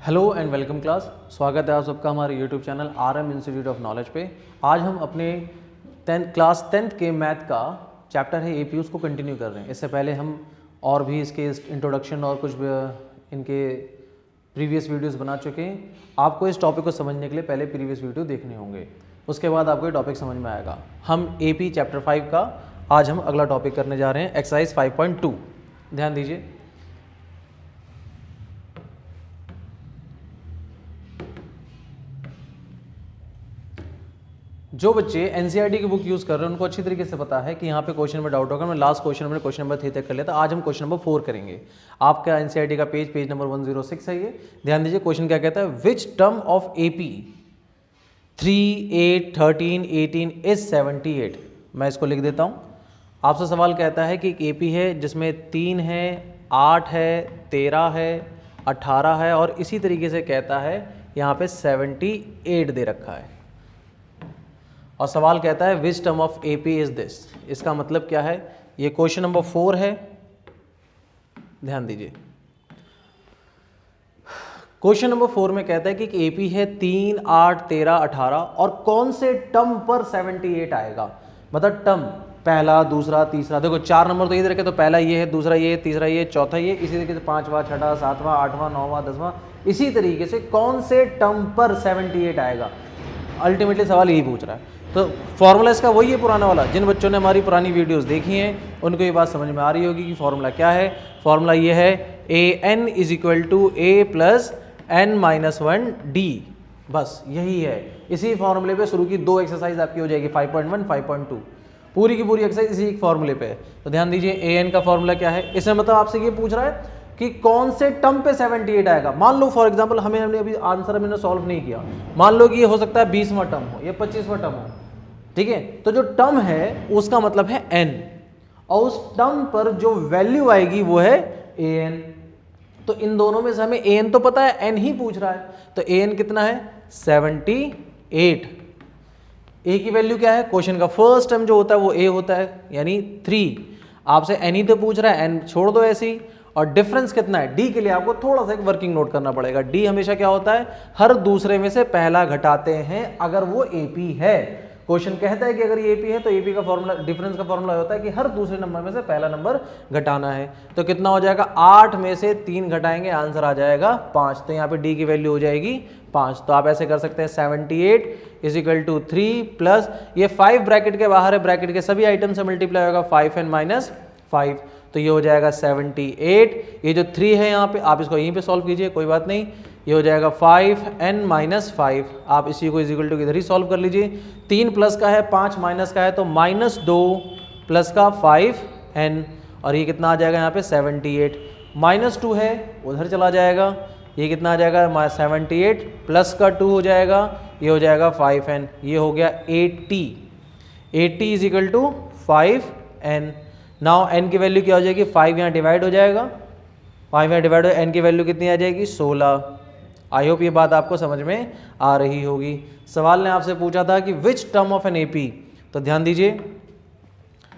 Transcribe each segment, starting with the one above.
Hello and welcome class. स्वागत है आप सबका हमारे YouTube channel RM institute of knowledge पे। आज हम अपने क्लास 10th के मैथ का चैप्टर है एपीयूज को कंटिन्यू कर रहे हैं। इससे पहले हम और भी इसके इंट्रोडक्शन और कुछ इनके प्रीवियस वीडियोस बना चुके हैं। आपको इस टॉपिक को समझने के लिए पहले प्रीवियस वीडियो देखने होंगे, उसके बाद आपको ये टॉपिक समझ में आएगा। हम AP चैप्टर 5 का आज हम अगला टॉपिक करने जा रहे हैं, एक्सरसाइज 5.2। ध्यान दीजिए। जो बच्चे एनसीईआरटी की बुक यूज़ कर रहे हैं उनको अच्छी तरीके से पता है कि यहाँ पे क्वेश्चन में डाउट होगा। मैं लास्ट क्वेश्चन में क्वेश्चन नंबर 3 तक कर लिया था। आज हम क्वेश्चन नंबर 4 करेंगे। आपका एनसीईआरटी का पेज नंबर 106 है ये। ध्यान दीजिए क्वेश्चन क्या कहता है, विच टर्म ऑफ एपी 3, 8, 13, 18 इज 78। मैं इसको लिख देता हूँ। आपसे सवाल कहता है कि एपी है जिसमें 3 है, 8 है, 13 है, 18 है और इसी तरीके से कहता है यहाँ पे 78 दे रखा है। और सवाल कहता है विच term of AP is this. इसका मतलब क्या है, ये क्वेश्चन नंबर 4 है। ध्यान दीजिए क्वेश्चन नंबर 4 में कहता है कि एपी है 3, 8, 13, 18 और कौन से टर्म पर 78 आएगा। मतलब टर्म पहला, दूसरा, तीसरा। देखो 4 नंबर तो इधर रखे, तो पहला ये है, दूसरा ये, तीसरा ये, चौथा ये, इसी तरीके से 5वां, 6वां, 7वां, 8वां, 9वां, 10वां, इसी तरीके से कौन से टर्म पर 78 आएगा। अल्टीमेटली सवाल यही पूछ रहा है। तो फॉर्मूला इसका वही है पुराना वाला। जिन बच्चों ने हमारी पुरानी वीडियोस देखी हैं उनको ये बात समझ में आ रही होगी कि फॉर्मूला क्या है। फॉर्मूला ये है an is equal to a plus n-1d। बस यही है। इसी फॉर्मूले पे शुरू की 2 एक्सरसाइज आपकी हो जाएगी, 5.1, 5.2। पूरी की पूरी एक्सरसाइज इसी फॉर्मूले पे है। तो ध्यान दीजिए an का फॉर्मूला क्या है। इसमें मतलब आपसे ये पूछ रहा है कि कौन से टर्म पे 78 आएगा। मान लो फॉर एग्जांपल हमने अभी आंसर मैंने सॉल्व नहीं किया। मान लो कि ये हो सकता है 20वां टर्म हो या 25वां टर्म हो, ठीक है। तो जो टर्म है उसका मतलब है n, और उस टर्म पर जो वैल्यू आएगी वो है an। तो इन दोनों में से हमें an तो पता है, n ही पूछ रहा है। तो an कितना है, 78। a की वैल्यू क्या है, क्वेश्चन का फर्स्ट टर्म जो होता है वो a होता है, यानी 3। आपसे n ही तो पूछ रहा है, n छोड़ दो ऐसे ही। और डिफरेंस कितना है, d के लिए आपको थोड़ा सा एक वर्किंग नोट करना पड़ेगा। d हमेशा क्या होता है, हर दूसरे में से पहला घटाते हैं अगर वो AP है। क्वेश्चन कहता है कि अगर ये AP है तो AP का फॉर्मूला, डिफरेंस का फॉर्मूला होता है कि हर दूसरे नंबर में से पहला नंबर घटाना है। तो कितना हो जाएगा, 8 में से 3 घटाएंगे, आंसर आ जाएगा 5। तो यहाँ पे d की वैल्यू हो जाएगी 5। तो आप ऐसे कर सकते हैं 78 इज इक्वल टू 3 प्लस ये 5 ब्रैकेट के बाहर है, ब्रैकेट के सभी आइटम से मल्टीप्लाई होगा 5n-5। तो ये हो जाएगा 78। ये जो 3 है यहाँ पे आप इसको यहीं पे सॉल्व कीजिए, कोई बात नहीं। ये हो जाएगा 5n-5। आप इसी को इज इक्वल टू इधर ही सॉल्व कर लीजिए। 3 प्लस का है, 5 माइनस का है, तो -2 प्लस का 5n। और ये कितना आ जाएगा यहाँ पे 78। -2 है उधर चला जाएगा, ये कितना आ जाएगा 78 प्लस का 2 हो जाएगा, ये हो जाएगा 5n। ये हो गया 80 is equal to 5n। Now n की वैल्यू क्या हो जाएगी, 5 यहाँ डिवाइड हो जाएगा, 5 यहाँ डिवाइड हो, n की वैल्यू कितनी आ जाएगी 16। आई होप ये बात आपको समझ में आ रही होगी। सवाल ने आपसे पूछा था कि which term of an AP। तो ध्यान दीजिए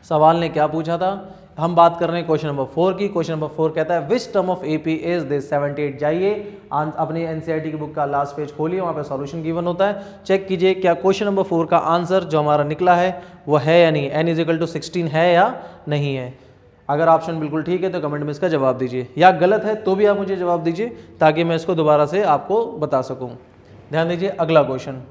सवाल ने क्या पूछा था। हम बात कर रहे हैं क्वेश्चन नंबर 4 की। क्वेश्चन नंबर 4 कहता है विच term of AP is this 78। जाइए अपनी एनसीईआरटी की बुक का लास्ट पेज खोलिए, वहाँ पे सॉल्यूशन गिवन होता है। चेक कीजिए क्या क्वेश्चन नंबर 4 का आंसर जो हमारा निकला है वो है या नहीं, n इज इक्वल टू 16 है या नहीं है। अगर ऑप्शन बिल्कुल ठीक है तो कमेंट में इसका जवाब दीजिए, या गलत है तो भी आप मुझे जवाब दीजिए ताकि मैं इसको दोबारा से आपको बता सकूं। ध्यान दीजिए अगला क्वेश्चन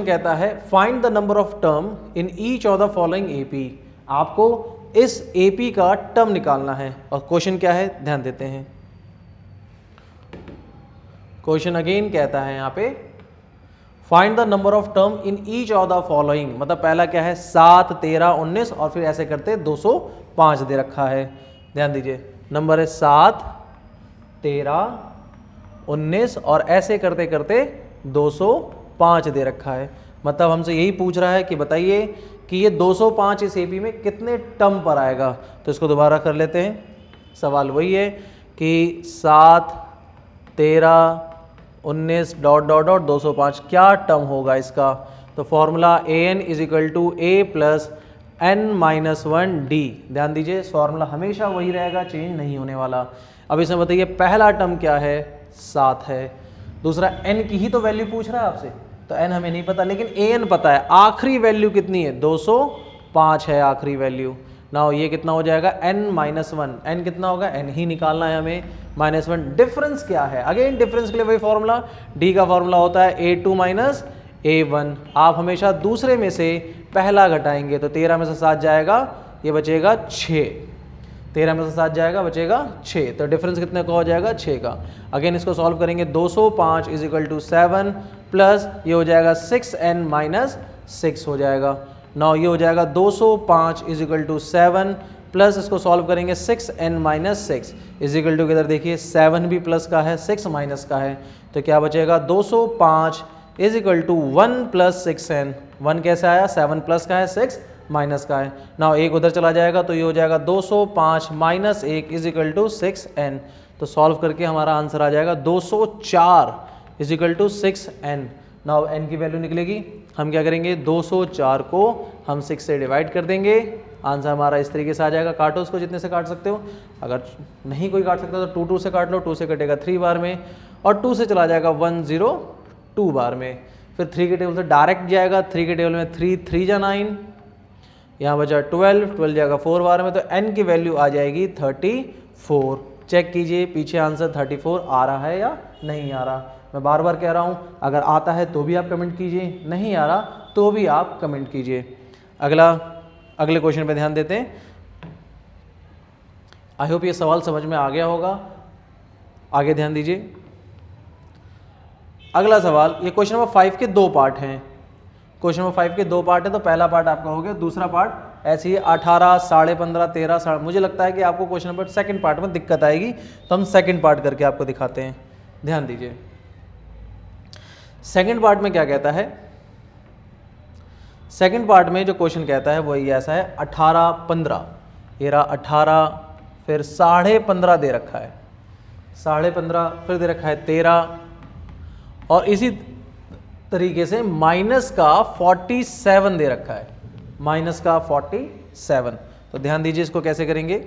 कहता है find the number of term in each of the following AP। आपको इस AP का टर्म निकालना है। और क्वेश्चन क्या है, ध्यान देते हैं। क्वेश्चन अगेन कहता है यहाँ पे find the number of term in each of the following. मतलब पहला क्या है 7, 13, 19 और फिर ऐसे करते 205 दे रखा है। ध्यान दीजिए नंबर है 7, 13, 19 और ऐसे करते करते 205 दे रखा है। मतलब हमसे यही पूछ रहा है कि बताइए कि ये 205 इस AP में कितने टर्म पर आएगा। तो इसको दोबारा कर लेते हैं। सवाल वही है कि 7, 13, 19 डॉट डॉट डॉट 205 क्या टर्म होगा इसका। तो formula an is equal to a plus n-1d। ध्यान दीजिए फॉर्मूला हमेशा वही रहेगा, चेंज नहीं होने वाला। अब इसमें बताइए पहला टर्म क्या है 7 है। दूसरा n की ही तो वैल्यू पूछ रहा है आपसे, तो n हमें नहीं पता, लेकिन an पता है। आखिरी वैल्यू कितनी है, 205 है आखिरी वैल्यू। नाउ ये कितना हो जाएगा, n-1, n कितना होगा, n ही निकालना है हमें, -1। डिफरेंस क्या है, अगेन डिफरेंस के लिए वही फॉर्मूला, d का फॉर्मूला होता है a2 माइनस a1। आप हमेशा दूसरे में से पहला घटाएंगे, तो 13 में से 7 जाएगा, ये बचेगा 6। 13 में से 7 जाएगा, बचेगा 6। तो डिफरेंस कितने का हो जाएगा, 6 का। अगेन इसको सॉल्व करेंगे, 205 = 7 प्लस ये हो जाएगा 6n-6 हो जाएगा। नाउ ये हो जाएगा 205 = 7 प्लस इसको सॉल्व करेंगे 6n-6 = किधर देखिए 7 भी प्लस का है, 6 माइनस का है, तो क्या बचेगा 205 = 1 + 6n। 1 कैसे आया, 7 प्लस का है, 6 माइनस का है। नाउ एक उधर चला जाएगा, तो ये हो जाएगा 205 - 1 = 6n। तो सॉल्व करके हमारा आंसर आ जाएगा 204 = 6n। नाउ n की वैल्यू निकलेगी, हम क्या करेंगे, 204 को हम 6 से डिवाइड कर देंगे, आंसर हमारा इस तरीके से आ जाएगा। काटो उसको जितने से काट सकते हो, अगर नहीं कोई काट सकता तो 2 से काट लो, 2 से कटेगा 3 बार में, और 2 से चला जाएगा 102 बार में। फिर 3 के टेबल से डायरेक्ट जाएगा, 3 के टेबल में 3 3 जा 9, यहाँ बचा 12, 12 जाएगा 4 बार में, तो n की वैल्यू आ जाएगी 34। चेक कीजिए पीछे आंसर 34 आ रहा है या नहीं आ रहा। मैं बार बार कह रहा हूँ, अगर आता है तो भी आप कमेंट कीजिए, नहीं आ रहा तो भी आप कमेंट कीजिए। अगले क्वेश्चन पे ध्यान देते हैं। आई होप ये सवाल समझ में आ गया होगा। आगे ध्यान दीजिए, अगला सवाल, ये क्वेश्चन नंबर 5 के 2 पार्ट हैं। क्वेश्चन नंबर 5 के 2 पार्ट है, तो पहला पार्ट आपका हो गया, दूसरा पार्ट ऐसे ही 18, 15.5, 13, मुझे लगता है कि आपको क्वेश्चन नंबर सेकंड पार्ट में दिक्कत आएगी, तो हम सेकंड पार्ट करके आपको दिखाते हैं। ध्यान दीजिए, सेकंड पार्ट में क्या कहता है। सेकंड पार्ट में जो क्वेश्चन कहता है वो ये ऐसा है, 18, 15, ये रहा 18, फिर 15.5 दे रखा है, 15.5, फिर दे रखा है 13, और इसी तरीके से माइनस का 47 दे रखा है, माइनस का 47। तो ध्यान दीजिए इसको कैसे करेंगे।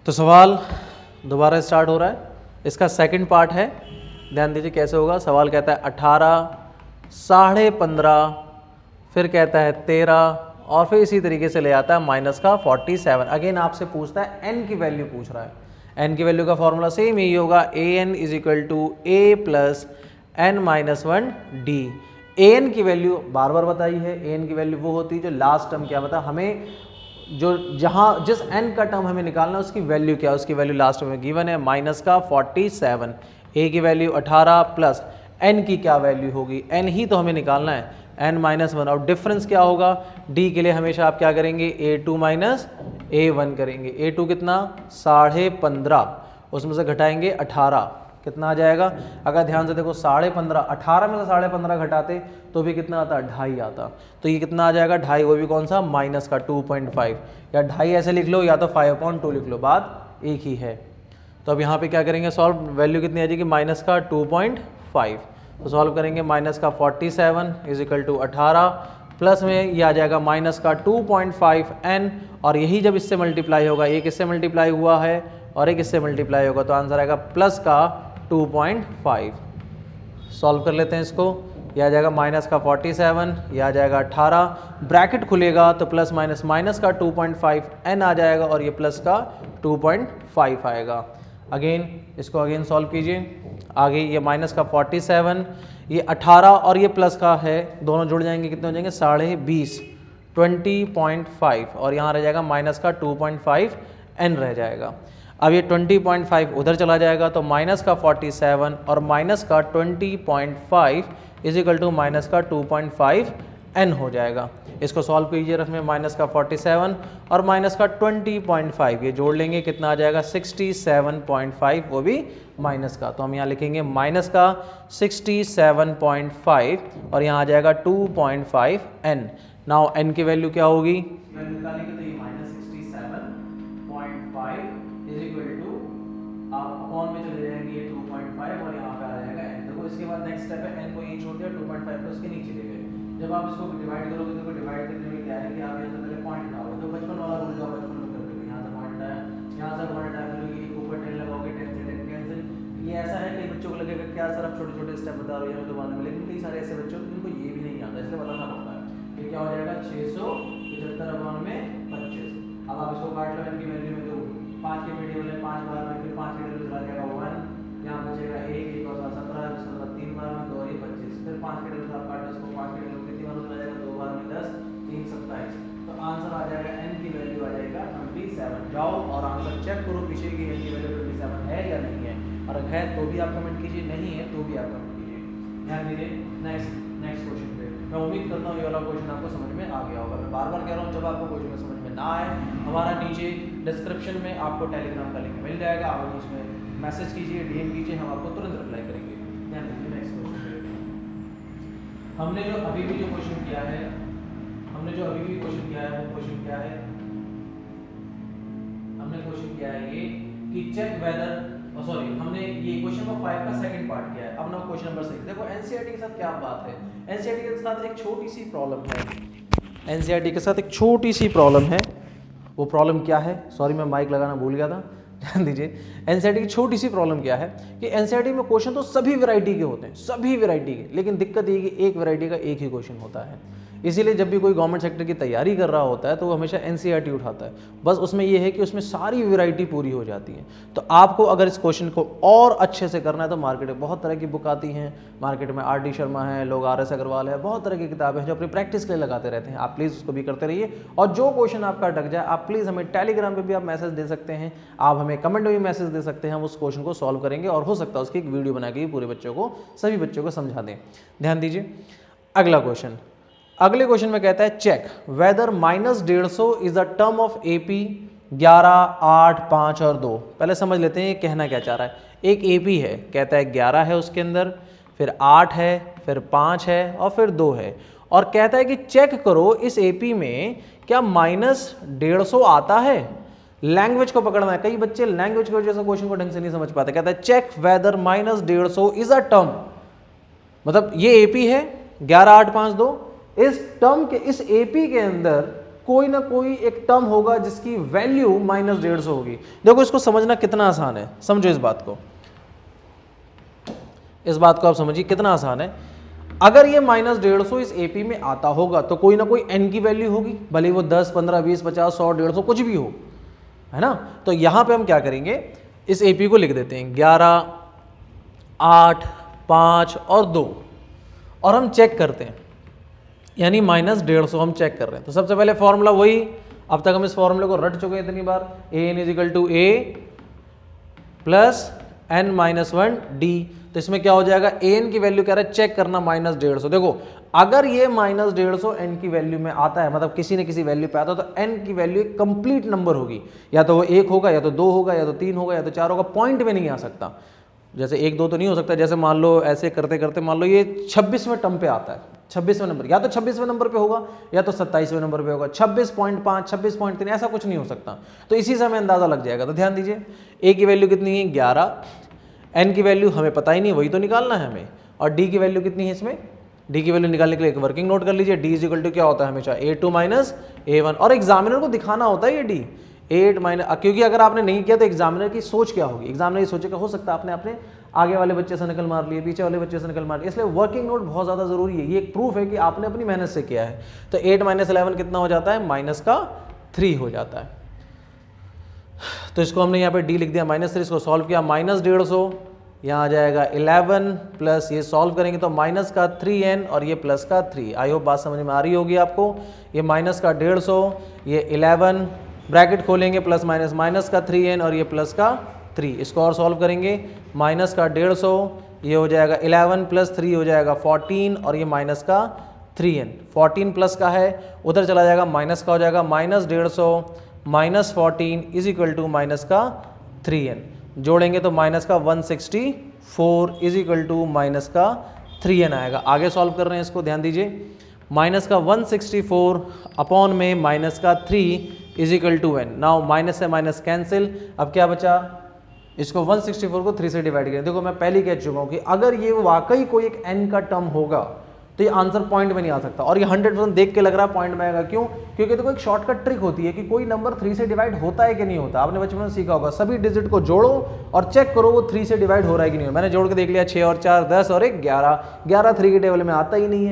तो सवाल दोबारा स्टार्ट हो रहा है, इसका सेकंड पार्ट है। ध्यान दीजिए कैसे होगा। सवाल कहता है 18, 15.5, फिर कहता है 13, और फिर इसी तरीके से ले आता है माइनस का 47। अगेन आपसे पूछता है n की वैल्यू पूछ रहा है। n की वैल्यू का फॉर्मूला सेम यही होगा, an = a + n-1 d। an की वैल्यू बार बार बताई है, an की वैल्यू वो होती है जो लास्ट टर्म क्या बता, हमें जो जहां जिस n का टर्म हमें निकालना है उसकी वैल्यू क्या है, उसकी वैल्यू लास्ट में गिवन है, माइनस का 47। a की वैल्यू 18 प्लस n की क्या वैल्यू होगी, n ही तो हमें निकालना है, n-1, और डिफरेंस क्या होगा, d के लिए हमेशा आप क्या करेंगे, a2 माइनस a1 करेंगे। a2 कितना, 15.5, उसमें से घटाएंगे 18, कितना आ जाएगा। अगर ध्यान से देखो 15.5, 18 में से 15.5 घटाते तो भी कितना आता, 2.5 आता, तो ये कितना आ जाएगा, 2.5, वो भी कौन सा, माइनस का 2.5, या 2.5 ऐसे लिख लो या तो 5/2 लिख लो, बात एक ही है। तो अब यहाँ पे क्या करेंगे सॉल्व, वैल्यू कितनी आ जाएगी, माइनस का 2.5, तो सॉल्व करेंगे माइनस का 47 = 18, प्लस में ये आ जाएगा माइनस का 2.5n, और यही जब इससे मल्टीप्लाई होगा, एक इससे मल्टीप्लाई हुआ है और एक इससे मल्टीप्लाई होगा, तो आंसर आएगा प्लस का 2.5। सॉल्व कर लेते हैं इसको, यह आ जाएगा माइनस का 47, यह आ जाएगा 18, ब्रैकेट खुलेगा तो प्लस माइनस माइनस का 2.5n आ जाएगा, और ये प्लस का 2.5 आएगा। अगेन इसको अगेन सॉल्व कीजिए। आगे ये माइनस का 47, ये 18 और ये प्लस का है, दोनों जुड़ जाएंगे, कितने हो जाएंगे, 20.5, 20.5, और यहाँ रह जाएगा माइनस का 2.5n रह जाएगा। अब ये 20.5 उधर चला जाएगा, तो माइनस का 47 और माइनस का 20.5 = माइनस का 2.5n हो जाएगा। इसको सॉल्व कीजिए, रफ माइनस का 47 और माइनस का 20.5 ये जोड़ लेंगे, कितना आ जाएगा, 67.5, वो भी माइनस का, तो हम यहाँ लिखेंगे माइनस का 67.5, और यहाँ आ जाएगा 2.5n। नाउ n की वैल्यू क्या होगी, वैल्यू निकालेंगे तो ये -67.5 आप अपॉन में चले जाएंगे, ये 2.5 और यहाँ पे आ जाएगा n। देखो इसके बाद नेक्स्ट स्टेप है, n को यहीं छोड़ दिया, 2.5 को इसके नीचे ले गए। जब आप इसको डिवाइड करोगे तो डिवाइड करने में क्या है कि आप यहाँ से पहले पॉइंट हटाओगे, तो बचपन वाला रूल जो बचपन में करते थे, यहाँ से पॉइंट आया, यहाँ से बच्चों को लगेगा क्या सर आप छोटे छोटे स्टेप बता रहे हो तो बाद में, लेकिन कई सारे ऐसे बच्चे होते हैं जिनको ये भी नहीं आता, इसलिए बताना पड़ता है कि क्या हो जाएगा 675 में 25। अब आप इसको काट लो, n की वैल्यू में दो 5 के मीडियम में 5 बार में, फिर 5 के मीडियम चला जाएगा 1, यहाँ बचेगा 1 और 17 17 3 बार में 2 और 25, फिर 5 के मीडियम आप काटो इसको 5 के मीडियम कितनी बार में चला जाएगा 2 बार में 10 3 27, तो आंसर आ जाएगा n की वैल्यू आ जाएगा 27। जाओ और आंसर चेक करो पीछे की n की वैल्यू 27 है या नहीं है, और है तो भी आप कमेंट कीजिए, नहीं है तो भी आप कमेंट कीजिए। ध्यान दीजिए नेक्स्ट क्वेश्चन पे। मैं उम्मीद करता हूँ ये वाला क्वेश्चन आपको समझ में आ गया होगा। मैं बार बार कह रहा हूँ जब आपको क्वेश्चन समझ में ना आए, हमारा नीचे डिस्क्रिप्शन में आपको टेलीग्राम का लिंक मिल जाएगा, आप उसमें मैसेज कीजिए, डीएम कीजिए, हम आपको तुरंत रिप्लाई करेंगे। ध्यान दीजिए नेक्स्ट क्वेश्चन पे। हमने जो अभी भी क्वेश्चन किया है वो क्वेश्चन क्या है, हमने क्वेश्चन किया है ये कि चेक वेदर, सॉरी हमने ये क्वेश्चन नंबर 5 का सेकंड पार्ट किया है। अब ना क्वेश्चन नंबर 6 देखो, एनसीईआरटी के साथ क्या बात है, एनसीईआरटी के साथ एक छोटी सी प्रॉब्लम है, एनसीईआरटी के साथ एक छोटी सी प्रॉब्लम है। वो प्रॉब्लम क्या है, सॉरी मैं माइक लगाना भूल गया था, ध्यान दीजिए। एनसीईआरटी की छोटी सी प्रॉब्लम क्या है कि एनसीईआरटी में क्वेश्चन तो सभी वैरायटी के होते हैं, सभी वैरायटी के, लेकिन दिक्कत ये कि एक वैरायटी का एक ही क्वेश्चन होता है। इसीलिए जब भी कोई गवर्नमेंट सेक्टर की तैयारी कर रहा होता है तो वो हमेशा एनसीईआरटी उठाता है। बस उसमें ये है कि उसमें सारी वैरायटी पूरी हो जाती है। तो आपको अगर इस क्वेश्चन को और अच्छे से करना है तो मार्केट में बहुत तरह की बुक आती हैं, मार्केट में आर डी शर्मा है, लोग RS अग्रवाल है, बहुत तरह की किताबें हैं जो अपनी प्रैक्टिस के लिए लगाते रहते हैं। आप प्लीज़ उसको भी करते रहिए, और जो क्वेश्चन आपका अटक जाए आप प्लीज़ हमें टेलीग्राम पर भी आप मैसेज दे सकते हैं, आप हमें कमेंट में भी मैसेज दे सकते हैं, हम उस क्वेश्चन को सॉल्व करेंगे और हो सकता है उसकी एक वीडियो बना के पूरे बच्चों को, सभी बच्चों को समझा दें। ध्यान दीजिए अगला क्वेश्चन, अगले क्वेश्चन में कहता है check whether -150 is the term of AP 11, 8, 5 और 2। पहले समझ लेते हैं ये कहना क्या चाह रहा है। एक एपी है, कहता है 11 है उसके अंदर, फिर 8 है, फिर 5 है और फिर 2 है, और कहता है कि चेक करो इस एपी में क्या -150 आता है। लैंग्वेज को पकड़ना है, कई बच्चे लैंग्वेज की वजह से क्वेश्चन को ढंग से नहीं समझ पाते। कहता है check whether -150 is a term, मतलब ये एपी है 11, 8, 5, 2, इस टर्म के, इस एपी के अंदर कोई ना कोई एक टर्म होगा जिसकी वैल्यू -150 होगी। देखो इसको समझना कितना आसान है, समझो इस बात को आप समझिए कितना आसान है। अगर ये -150 इस एपी में आता होगा तो कोई ना कोई n की वैल्यू होगी, भले वो 10, 15, 20, 50, 100, 150 कुछ भी हो, है ना। तो यहां पे हम क्या करेंगे, इस एपी को लिख देते हैं 11, 8, 5 और 2, और हम चेक करते हैं, यानी -150 हम चेक कर रहे हैं। तो सबसे पहले फॉर्मूला वही, अब तक हम इस फॉर्मूले को रट चुके हैं इतनी बार, an = a + n-1d। तो इसमें क्या हो जाएगा, an की वैल्यू कह रहा है चेक करना -150। देखो अगर ये -150 n की वैल्यू में आता है, मतलब किसी न किसी वैल्यू पे आता है, तो n की वैल्यू एक कंप्लीट नंबर होगी, या तो वो 1 होगा, या तो 2 होगा, या तो 3 होगा, या तो 4 होगा, पॉइंट में नहीं आ सकता। जैसे 1, 2 तो नहीं हो सकता, जैसे मान लो ऐसे करते करते मान लो ये 26वें टर्म पे आता है, 26वें नंबर, या तो 26वें नंबर पे होगा या तो 27वें नंबर पे होगा, 26.5, 26.3 ऐसा कुछ नहीं हो सकता। तो इसी से हमें अंदाजा लग जाएगा। तो ध्यान दीजिए a की वैल्यू कितनी है 11, n की वैल्यू हमें पता ही नहीं, वही तो निकालना है हमें, और d की वैल्यू कितनी है, इसमें d की वैल्यू निकालने के लिए एक वर्किंग नोट कर लीजिए, d = क्या होता है हमेशा a2 - a1, और एग्जामिनर को दिखाना होता है ये d 8 क्योंकि अगर आपने नहीं किया तो एग्जामिनर की सोच क्या होगी, एग्जामिनर ये सोचेगा हो सकता है आपने आगे वाले बच्चे से नकल मार लिए, पीछे वाले बच्चे से नकल मार लिए, इसलिए वर्किंग नोट बहुत ज़्यादा जरूरी है। ये एक प्रूफ है कि आपने अपनी मेहनत से किया है। तो 8 - 11 कितना हो जाता है, -3 हो जाता है। तो इसको हमने यहाँ पे d लिख दिया -3, इसको सॉल्व किया, -150 यहाँ आ जाएगा 11 प्लस ये सॉल्व करेंगे तो -3n और ये +3। आई होप बात समझ में आ रही होगी आपको। ये -150, ये 11 ब्रैकेट खोलेंगे, +-3n और ये +3, इसको और सॉल्व करेंगे, -150 ये हो जाएगा 11 + 3 हो जाएगा 14 और ये -3n, 14 प्लस का है उधर चला जाएगा माइनस का हो जाएगा, -150 - 14 = -3n, जोड़ेंगे तो -164 = -3n आएगा। आगे सॉल्व कर रहे हैं इसको, ध्यान दीजिए, -164 अपॉन में -3 = n। नाउ माइनस से माइनस कैंसिल, अब क्या बचा, इसको 164 को 3 से डिवाइड करें। देखो मैं पहले कह चुका हूं कि अगर ये वाकई कोई एक n का टर्म होगा तो ये आंसर पॉइंट में नहीं आ सकता। और ये 100% देख के लग रहा है पॉइंट में आएगा, क्यों? क्योंकि देखो एक शॉर्टकट ट्रिक होती है कि कोई नंबर 3 से डिवाइड होता है कि नहीं होता। आपने बचपन में सीखा होगा, सभी डिजिट को जोड़ो और चेक करो वो 3 से डिवाइड हो रहा है कि नहीं हो। मैंने जोड़ के देख लिया, 6 और 4 10 और 1 11, 11 3 के टेबल में आता ही नहीं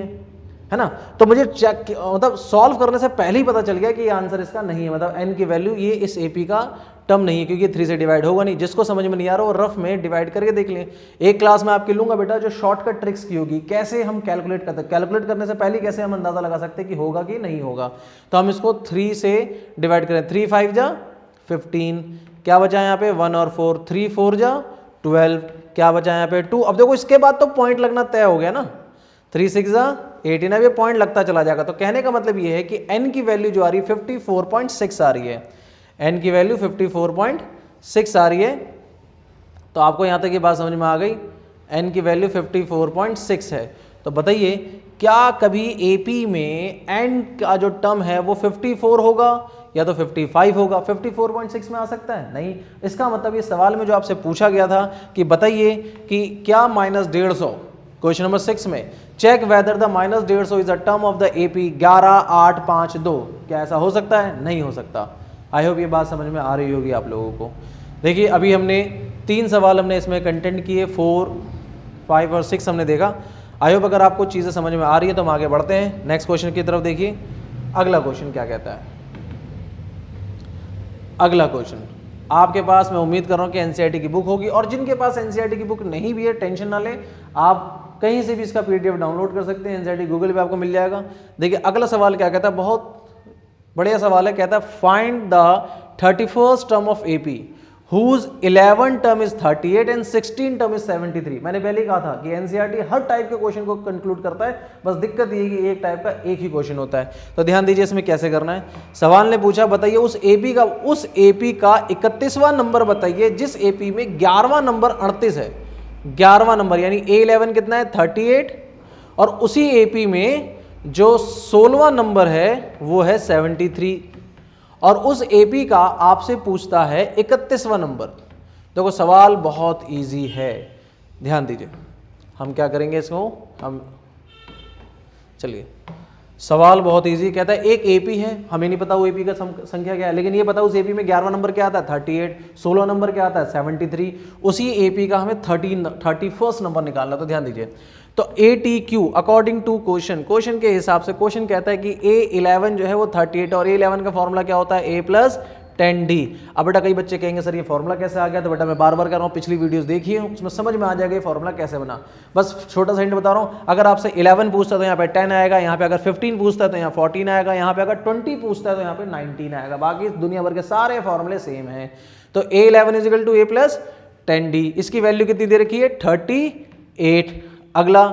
है ना। तो मुझे चेक मतलब सॉल्व करने से पहले ही पता चल गया कि ये आंसर इसका नहीं है, मतलब n की वैल्यू ये इस AP का टर्म नहीं है, क्योंकि 3 से डिवाइड होगा नहीं। जिसको समझ में नहीं आ रहा वो रफ में डिवाइड करके देख लें। एक क्लास में आपके लूंगा बेटा जो शॉर्टकट ट्रिक्स की होगी, कैसे हम कैलकुलेट करते हैं, कैलकुलेट करने से पहले कैसे हम अंदाजा लगा सकते हैं कि होगा कि नहीं होगा। तो हम इसको 3 से डिवाइड करें, 3 5 जा 15, क्या बचा यहाँ पे 1 और 4, 3 4 जा 12, क्या बचा यहाँ पे 2। अब देखो इसके बाद तो पॉइंट लगना तय हो गया ना, 3 6 जा 18, अब ये पॉइंट लगता चला जाएगा। तो कहने का मतलब ये है कि n की वैल्यू जो आ रही है 54.6 आ रही है, n की वैल्यू 54.6 आ रही है। तो आपको यहां तक ये बात समझ में आ गई, n की वैल्यू 54.6 है। तो बताइए क्या कभी AP में n का जो टर्म है वो 54 होगा या तो 55 होगा? 54.6 में आ सकता है? नहीं। इसका मतलब ये सवाल में जो आपसे पूछा गया था कि बताइए कि क्या -150, क्वेश्चन नंबर 6 में, check whether the -150 is a term of the AP 11 8 5 2, क्या ऐसा हो सकता है? नहीं हो सकता। आई होप ये बात समझ में आ रही होगी आप लोगों को। देखिए अभी हमने 3 सवाल हमने इसमें कंटेंट किए, 4 5 और 6 हमने देखा। आई होप अगर आपको चीज़ें समझ में आ रही है तो हम आगे बढ़ते हैं नेक्स्ट क्वेश्चन की तरफ। देखिए अगला क्वेश्चन क्या कहता है। अगला क्वेश्चन आपके पास, मैं उम्मीद कर रहा हूँ कि NCERT की बुक होगी, और जिनके पास NCERT की बुक नहीं भी है टेंशन ना लें, आप कहीं से भी इसका PDF डाउनलोड कर सकते हैं, NCERT गूगल पे आपको मिल जाएगा। देखिए अगला सवाल क्या कहता है, बहुत बढ़िया सवाल है। कहता है find the 31st term of AP whose 11 term is 38 and 16 term is 73। मैंने पहले ही कहा था कि NCERT हर टाइप के क्वेश्चन को कंक्लूड करता है, बस दिक्कत ये है कि एक टाइप का एक ही क्वेश्चन होता है। तो ध्यान दीजिए इसमें कैसे करना है। सवाल ने पूछा बताइए उस AP का 31वां नंबर बताइए जिस AP में 11वां नंबर 38 है। 11वां नंबर यानी A11 कितना है 38, और उसी AP में जो 16वां नंबर है वो है 73, और उस AP का आपसे पूछता है 31वां नंबर। देखो सवाल बहुत इजी है, ध्यान दीजिए। हम क्या करेंगे इसको, हम चलिए सवाल बहुत इजी। कहता है एक AP है, हमें नहीं पता वो AP का संख्या क्या है, लेकिन ये पता उस AP में 11वां नंबर क्या आता है 38, 16वां नंबर क्या आता है 73, उसी AP का हमें 31st नंबर निकालना। तो ध्यान दीजिए, तो ATQ अकॉर्डिंग टू क्वेश्चन के हिसाब से क्वेश्चन कहता है कि A11 जो है वो 38, और A11 का फॉर्मूला क्या होता है A + 10D। अब बेटा कई बच्चे कहेंगे सर ये फॉर्मूला कैसे आ गया, तो बेटा मैं बार बार कह रहा हूँ पिछली वीडियोस देखिए, उसमें समझ में आ जाएगा ये फॉर्मूला कैसे बना। बस छोटा सा हिंट बता रहा हूँ, अगर आपसे 11 पूछता है तो यहाँ पे 10 आएगा, यहाँ पे अगर 15 पूछता है तो यहाँ 14 आएगा, यहाँ पे अगर 20 पूछता है तो यहाँ पे 19 आएगा। बाकी दुनिया भर के सारे फॉर्मूले सेम है। तो A11 = A + 10D, इसकी वैल्यू कितनी दे रखी है 38। अगला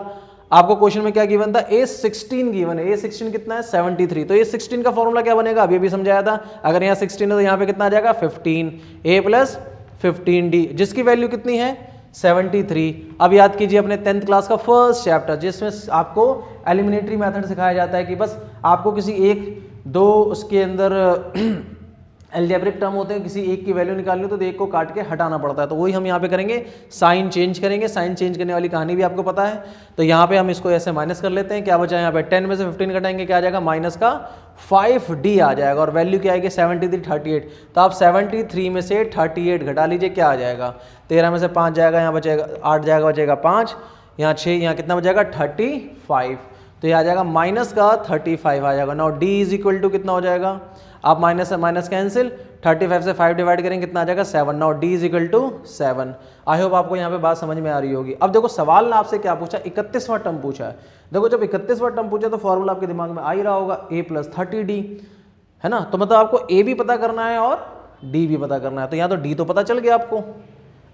आपको क्वेश्चन में क्या गिवन था A16 गिवन है, A16 कितना है 73, तो A16 का फॉर्मूला क्या बनेगा अभी भी समझाया था। अगर यहाँ 16 है तो यहाँ पे कितना आ जाएगा 15, A + 15D जिसकी वैल्यू कितनी है 73। अब याद कीजिए अपने 10th क्लास का फर्स्ट चैप्टर जिसमें आपको एलिमिनेटरी मेथड सिखाया जाता है कि बस आपको किसी एक दो उसके अंदर एल्जेब्रिक टर्म होते हैं, किसी एक की वैल्यू निकालनी हो तो एक को काट के हटाना पड़ता है। तो वही हम यहाँ पे करेंगे, साइन चेंज करेंगे। साइन चेंज करने वाली कहानी भी आपको पता है। तो यहाँ पे हम इसको ऐसे माइनस कर लेते हैं, क्या बचा यहाँ पे 10 में से 15 घटाएंगे क्या आ जाएगा -5D आ जाएगा, और वैल्यू क्या आएगी 73 38। तो आप 73 में से 38 घटा लीजिए, क्या आ जाएगा 13 में से 5 जाएगा, यहाँ बचेगा 8 जाएगा, बचेगा 5, यहाँ 6, यहाँ कितना बचेगा 35। तो ये आ जाएगा -35 आ जाएगा। नाउ D = कितना हो जाएगा, आप माइनस से माइनस कैंसिल, 35 से 5 डिवाइड करेंगे कितना आ जाएगा 7। Now D = 7। आई होप आपको यहाँ पे बात समझ में आ रही होगी। अब देखो सवाल ने आपसे क्या पूछा 31वां टर्म पूछा है। देखो जब 31वां टर्म पूछा तो फॉर्मूला आपके दिमाग में आ ही रहा होगा A + 30D, है ना। तो मतलब आपको A भी पता करना है और D भी पता करना है। तो यहाँ तो D तो पता चल गया आपको,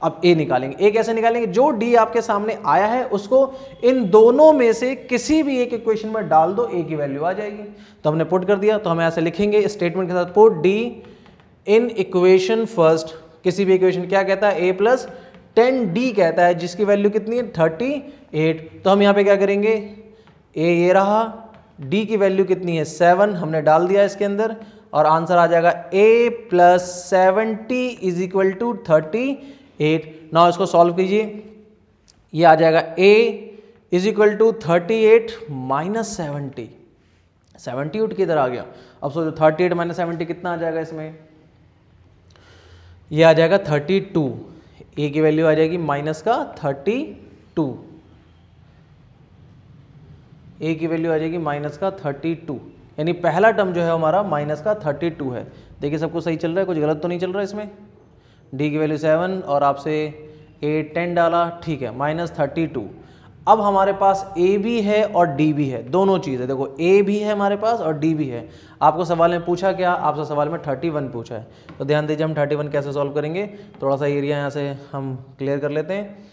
अब A निकालेंगे। A कैसे निकालेंगे, जो D आपके सामने आया है उसको इन दोनों में से किसी भी एक इक्वेशन में डाल दो, A की वैल्यू आ जाएगी। तो हमने पुट कर दिया, तो हम ऐसे लिखेंगे स्टेटमेंट के साथ, put D in equation first. किसी भी इक्वेशन क्या कहता है A + 10D कहता है, जिसकी वैल्यू कितनी है 38। तो हम यहाँ पे क्या करेंगे, A ये रहा, D की वैल्यू कितनी है 7, हमने डाल दिया इसके अंदर, और आंसर आ जाएगा A + 70 = 38। नाउ इसको सॉल्व कीजिए, ये आ जाएगा A is equal to 38 minus 70 उठ किधर आ गया। अब सोचो 38 माइनस 70 कितना आ जाएगा इसमें, ये आ जाएगा 32, ए की वैल्यू आ जाएगी माइनस का 32, ए की वैल्यू आ जाएगी माइनस का 32, यानी पहला टर्म जो है हमारा माइनस का 32 है। देखिए सबको सही चल रहा है, कुछ गलत तो नहीं चल रहा है इसमें। डी की वैल्यू 7 और आपसे 8 10 डाला, ठीक है, माइनस 32। अब हमारे पास ए भी है और डी भी है, दोनों चीज़ है। देखो ए भी है हमारे पास और डी भी है। आपको सवाल में पूछा क्या, आपसे सवाल में 31 पूछा है, तो ध्यान दीजिए हम 31 कैसे सॉल्व करेंगे। थोड़ा सा एरिया यहाँ से हम क्लियर कर लेते हैं।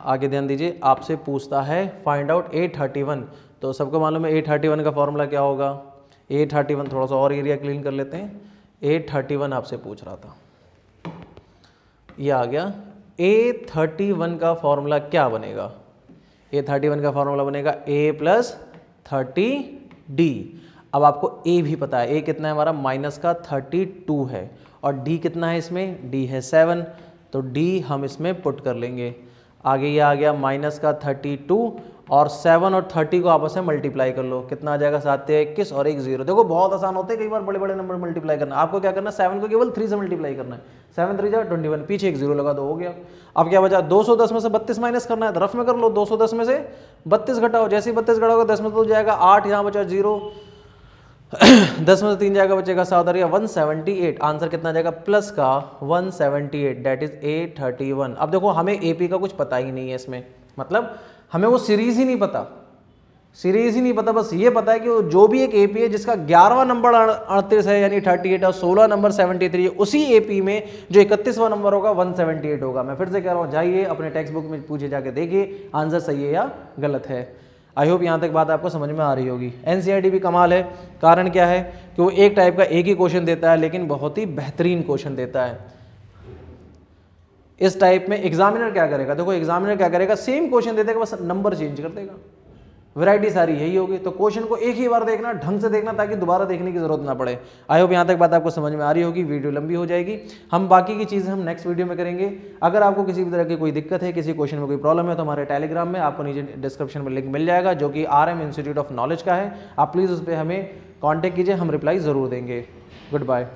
आगे ध्यान दीजिए, आपसे पूछता है फाइंड आउट A31, तो सबको मालूम है A31 का फॉर्मूला क्या होगा। A31 थोड़ा सा और एरिया क्लीन कर लेते हैं। A31 आपसे पूछ रहा था, ये आ गया। A31 का फॉर्मूला क्या बनेगा, A31 का फॉर्मूला बनेगा A प्लस 30D। अब आपको A भी पता है, A कितना है हमारा माइनस का 32 है, और D कितना है इसमें, D है 7, तो D हम इसमें पुट कर लेंगे। आगे ये आ गया माइनस का 32, और 7 और 30 को आपस में मल्टीप्लाई कर लो, कितना आ जाएगा 7 21 और 1 0। देखो बहुत आसान होते हैं, कई बार बड़े बड़े नंबर मल्टीप्लाई करना। आपको क्या करना है, 7 को केवल 3 से मल्टीप्लाई करना है, 7 3 21, पीछे 1 0 लगा दो, हो गया। अब क्या बचा, 210 में से 32 माइनस करना है, तो रफ में कर लो, 210 में से 32 घटाओ, जैसे ही 32 घटाओगे 10 में तो जाएगा 8, यहाँ बचा 0, 10 में से 3 जाएगा, बचेगा 7 और 178। आंसर कितना जाएगा, प्लस का 178, दैट इज A31। अब देखो हमें AP का कुछ पता ही नहीं है इसमें, मतलब हमें वो सीरीज ही नहीं पता, सीरीज ही नहीं पता, बस ये पता है कि वो जो भी एक AP है जिसका 11वां नंबर 38 है यानी 38 और 16 नंबर 73 है, उसी AP में जो 31वां नंबर होगा 178 होगा। मैं फिर से कह रहा हूँ, जाइए अपने टेक्स्ट बुक में पूछे जाके देखिए आंसर सही है या गलत है। आई होप यहाँ तक बात आपको समझ में आ रही होगी। NCERT भी कमाल है, कारण क्या है कि वो एक टाइप का एक ही क्वेश्चन देता है, लेकिन बहुत ही बेहतरीन क्वेश्चन देता है। इस टाइप में एग्जामिनर क्या करेगा, देखो एग्जामिनर क्या करेगा, सेम क्वेश्चन दे देगा, बस नंबर चेंज कर देगा, वैरायटी सारी यही होगी। तो क्वेश्चन को एक ही बार देखना, ढंग से देखना, ताकि दोबारा देखने की जरूरत ना पड़े। आई होप यहाँ तक बात आपको समझ में आ रही होगी। वीडियो लंबी हो जाएगी, हम बाकी की चीज़ें हम नेक्स्ट वीडियो में करेंगे। अगर आपको किसी भी तरह की कोई दिक्कत है, किसी क्वेश्चन में कोई प्रॉब्लम है, तो हमारे टेलीग्राम में आपको नीचे डिस्क्रिप्शन में लिंक मिल जाएगा, जो कि RM इंस्टीट्यूट ऑफ नॉलेज का है। आप प्लीज़ उस पर हमें कॉन्टैक्ट कीजिए, हम रिप्लाई ज़रूर देंगे। Good bye.